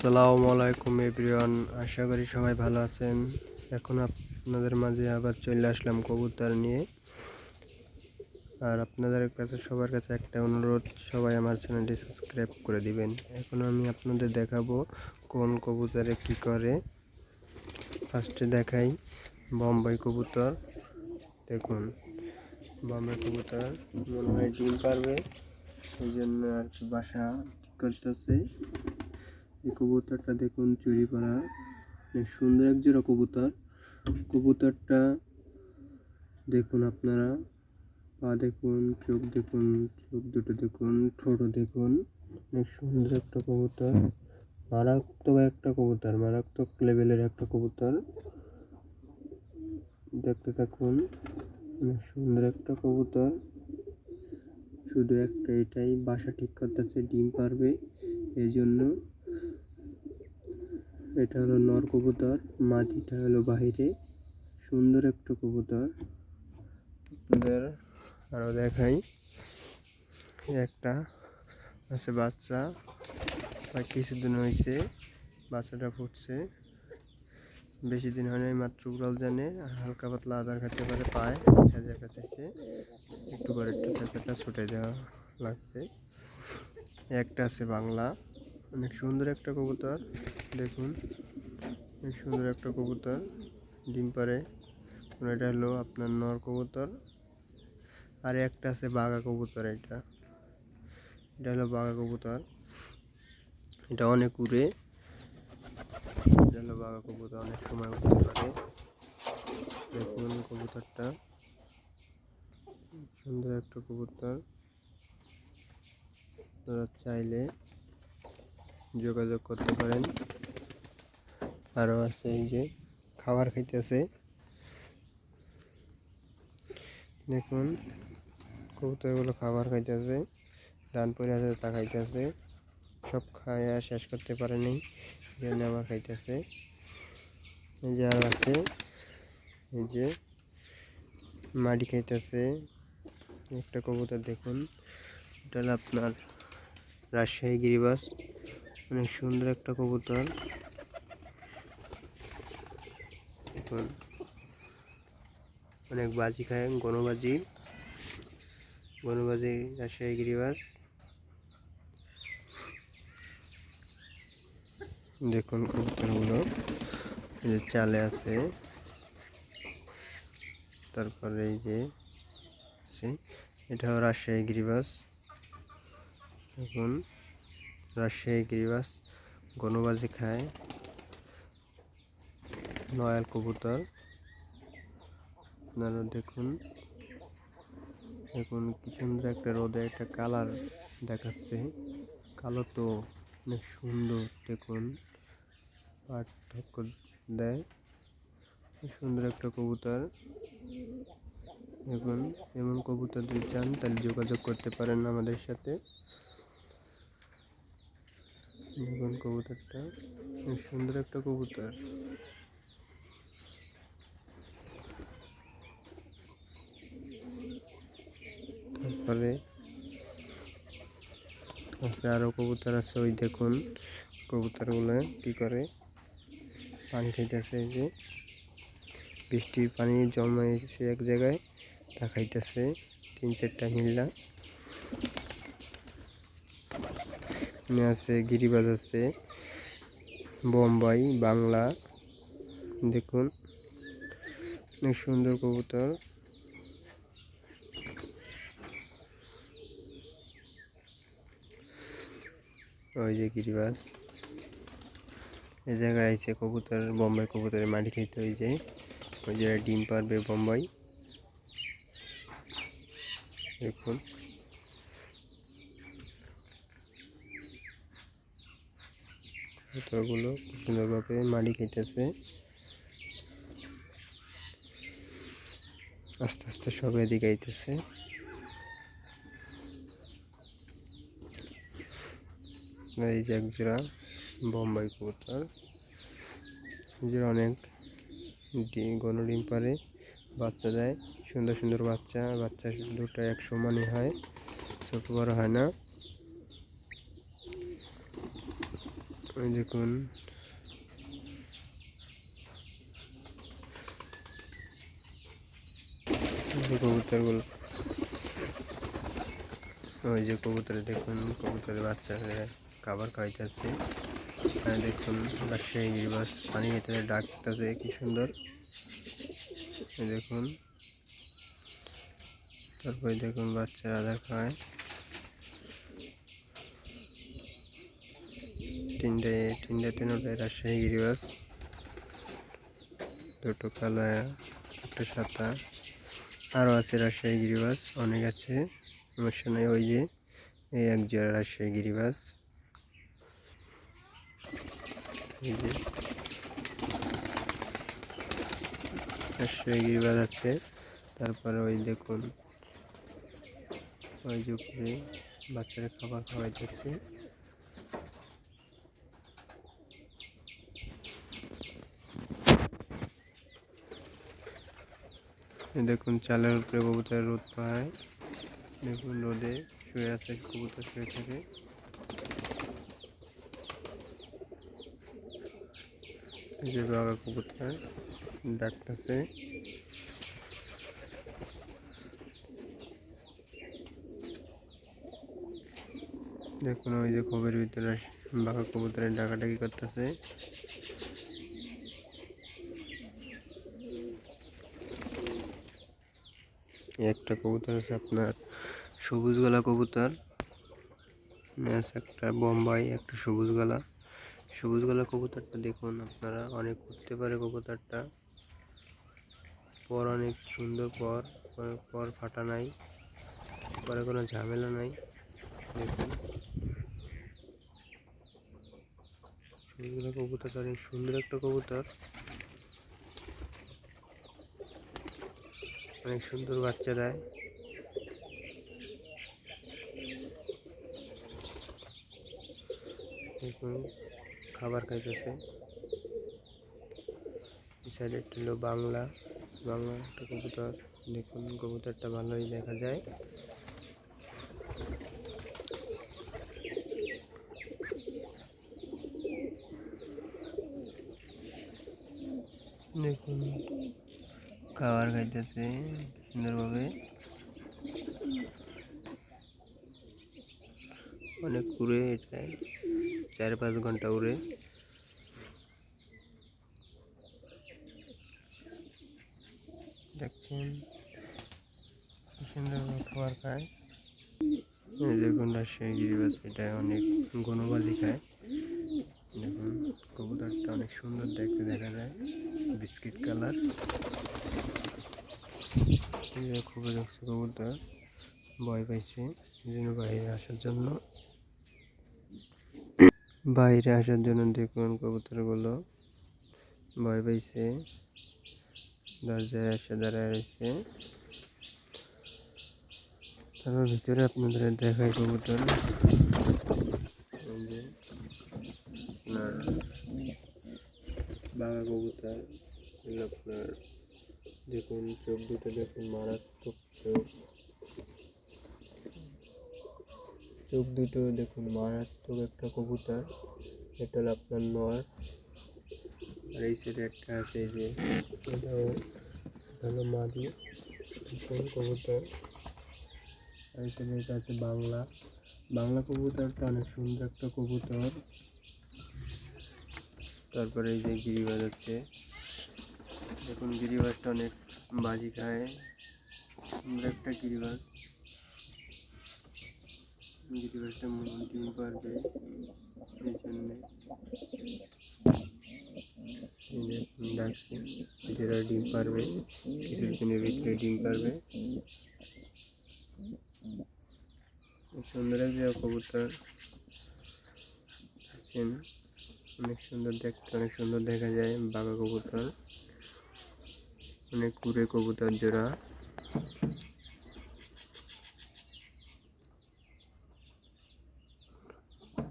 আসসালামু আলাইকুম এভরিওয়ান, আশা করি সবাই ভালো আছেন। এখন আপনাদের মাঝে আবার চলে আসলাম কবুতর নিয়ে। আর আপনাদের কাছে সবার কাছে একটা অনুরোধ, সবাই আমার চ্যানেলটি সাবস্ক্রাইব করে দিবেন। এখন আমি আপনাদের দেখাবো কোন কবুতরে কি করে। ফার্স্টে দেখাই বোম্বাই কবুতর। দেখুন বোম্বাই কবুতর মনে হয় ডিম পারবে, এই জন্য আর কি বাসা ঠিক করতেছে। এই কবুতরটা দেখুন চুরি করা, অনেক সুন্দর এক জোড়া কবুতর। কবুতরটা দেখুন আপনারা, পা দেখুন, চোখ দেখুন, চোখ দুটো দেখুন, ঠোঁট দেখুন, অনেক সুন্দর একটা কবুতর। মারাত্মক একটা কবুতর, মারাত্মক লেভেলের একটা কবুতর। দেখতে থাকুন, অনেক সুন্দর একটা কবুতর। শুধু একটা এটাই বাসা ঠিক করতেছে, ডিম পারবে এই জন্য। এটা হলো নর কবুতর, মাদিটা হলো বাহিরে। সুন্দর একটা কবুতর। আপনাদের আরও দেখাই, একটা আছে বাচ্চা, কিছুদিন হয়েছে বাচ্চাটা ফুটছে, বেশি দিন হয় নাই, মাত্র উড়াল জানে, হালকা পাতলা আদার খেতে পারে, পায় খেজা কাছে একটু করে একটু খেজাটা ছুটে দেওয়া লাগবে। একটা আছে বাংলা, অনেক সুন্দর একটা কবুতর। দেখুন অনেক সুন্দর একটা কবুতর, ডিম পারে। এটা হলো আপনার নর কবুতর। আর একটা আছে বাঘা কবুতর, এটা হলো বাঘা কবুতর, এটা অনেক উড়ে। এটা হলো বাঘা কবুতর, অনেক সময় উঠতে পারে। দেখুন কবুতরটা সুন্দর একটা কবুতর, আপনারা চাইলে যোগাযোগ করতে পারেন। আরও আছে এই যে খাবার খাইতেছে, দেখুন কবুতরগুলো খাবার খাইতেছে, ধান পরে আছে তা খাইতেছে, সব খাইয়া শেষ করতে পারেনি, এই জন্য আবার খাইতেছে। এই যে আর আছে, এই যে মাটি খাইতেছে একটা কবুতর। দেখুন এটা হলো আপনার রাজশাহী গিরিবাস, অনেক সুন্দর একটা কবুতর। দেখুন অনেক বাজি খায়, গণবাজি রাজশাহী গিরিবাস। দেখুন কবুতরগুলো এই যে চালে আছে, তারপরে এই যে এটাও রাজশাহী গিরিবাস। দেখুন রাজশাহী গিরিবাস গণবাজি খায়, নয়াল কবুতর। আপনারা দেখুন, দেখুন কি সুন্দর একটা রোদে একটা কালার দেখাচ্ছে, কালো তো অনেক সুন্দর। দেখুন পার্থক্য দেয়, সুন্দর একটা কবুতর। দেখুন এমন কবুতর যদি চান তাহলে যোগাযোগ করতে পারেন আমাদের সাথে। দেখুন কবুতরটা সুন্দর একটা কবুতর। তারপরে আছে আরও কবুতর আছে, ওই দেখুন কবুতরগুলো কি করে, পানি খাইতেছে। এই যে বৃষ্টির পানি জমাইছে এক জায়গায়, তা খাইতেছে 3-4টা মিল্লা। আছে গিরিবাজ, আছে বোম্বাই, বাংলা। দেখুন অনেক সুন্দর কবুতর। ওই যে গিরিবাজ এই জায়গায় আছে কবুতর, বোম্বাই কবুতরের মাটি খাইতে। ওই যে ডিম পারবে বোম্বাই। দেখুন কবুতরগুলো সুন্দরভাবে মাটি খাইতেছে, আস্তে আস্তে সব এদিকে আইতেছে। এই যে একজোড়া বোম্বাই কবুতর, অনেক গণ ডিম পারে, বাচ্চা দেয়, সুন্দর সুন্দর বাচ্চা দুটো এক সমানই হয়, ছোট বড় হয় না। ওই দেখুন কবুতরগুলো, ওই যে কবুতরে দেখুন, কবুতরের বাচ্চাদের খাবার খাইতেছে। দেখুন রাজশাহী গিরিবাস পানি খেতে ডাকতেছে, কি সুন্দর। দেখুন, তারপরে দেখুন বাচ্চারা আদার খায়। তিনটে রাজশাহী গিরিবাস, দুটো কালা, একটা সাদা। আরও আছে রাজশাহী গিরিবাস, অনেক আছে, সমস্যা নেই। ওই যে এই এক জোড়া রাজশাহী গিরিবাস, এই যে রাজশাহী গিরিবাস আছে। তারপরে ওই দেখুন, ওই যে উপরে বাচ্চারা খাবার খাওয়াইতেছে। দেখুন চালের উপরে কবুতর রোদ পায়, দেখুন রোদে শুয়ে আছে, কবুতর শুয়ে থাকে। এই যে বাঘা কবুতর ডাকতেছে। দেখুন ওই যে খোপের ভিতরে বাঘা কবুতরের ডাকাডাকি করতেছে। একটা কবুতর আছে আপনার সবুজ গলা কবুতর, একটা বোম্বাই, একটা সবুজ গলা কবুতরটা দেখুন আপনারা, অনেক উঠতে পারে কবুতরটা, পর অনেক সুন্দর, পর ফাটা নাই, পরে কোনো ঝামেলা নাই। দেখুন সবুজ গলা কবুতরটা অনেক সুন্দর একটা কবুতর, অনেক সুন্দর বাচ্চা দেয়। দেখুন খাবার খাইতেছে। এই সাইডে একটা হলো বাংলা একটা কবুতর, দেখুন কবুতরটা ভালোই দেখা যায়। দেখুন খাবার খাইতেছে সুন্দরভাবে, অনেক উড়ে, এটাই 4-5 ঘন্টা উড়ে। দেখছেন সুন্দরভাবে খাবার খায়। দেখুন রাজশাহী গিরিবাস, এটা অনেক ঘনবাজি খায়। দেখুন কবুতরটা অনেক সুন্দর দেখতে দেখা যায়, বিস্কিট কালার। খুবই দেখছে কবুতর ভয় পাইছে, এই জন্য বাইরে আসার জন্য দেখুন কবুতরগুলো ভয় পাইছে, দরজায় এসে দাঁড়ায় রয়েছে। তারপর ভিতরে আপনাদের দেখায় কবুতর, আপনার বাঘা কবুতর, আপনার দেখুন চোখ দুটো দেখুন, মারাত্মক চোখ দুটো দেখুন, মারাত্মক একটা কবুতর। এটা হলো আপনার নর, আর এই সাইডে একটা আছে, এই যে এটাও হলো মাদি কবুতর। আর এই সাইডে এটা আছে বাংলা কবুতরটা অনেক সুন্দর একটা কবুতর। তারপরে এই যে গিরিবাজ আছে, দেখুন গিরিবাজটা অনেক বাজি খায়, সুন্দর একটা গিরিবাজটা ডিম পারবে, এই জন্যে ডাকছে, যেটা ডিম পারবে কিছুদিনের ভিতরে ডিম পারবে। সুন্দর একটা কবুতর, অনেক সুন্দর দেখতে, অনেক সুন্দর দেখা যায়। বাঘা কবুতর, অনেক কুড়ে কবুতর জোড়া।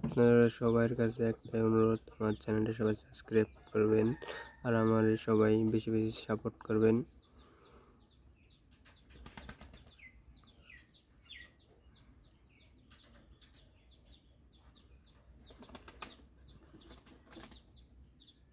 আপনারা সবার কাছে একটাই অনুরোধ, আমার চ্যানেলটা সবাই সাবস্ক্রাইব করবেন, আর আমার সবাই বেশি বেশি সাপোর্ট করবেন।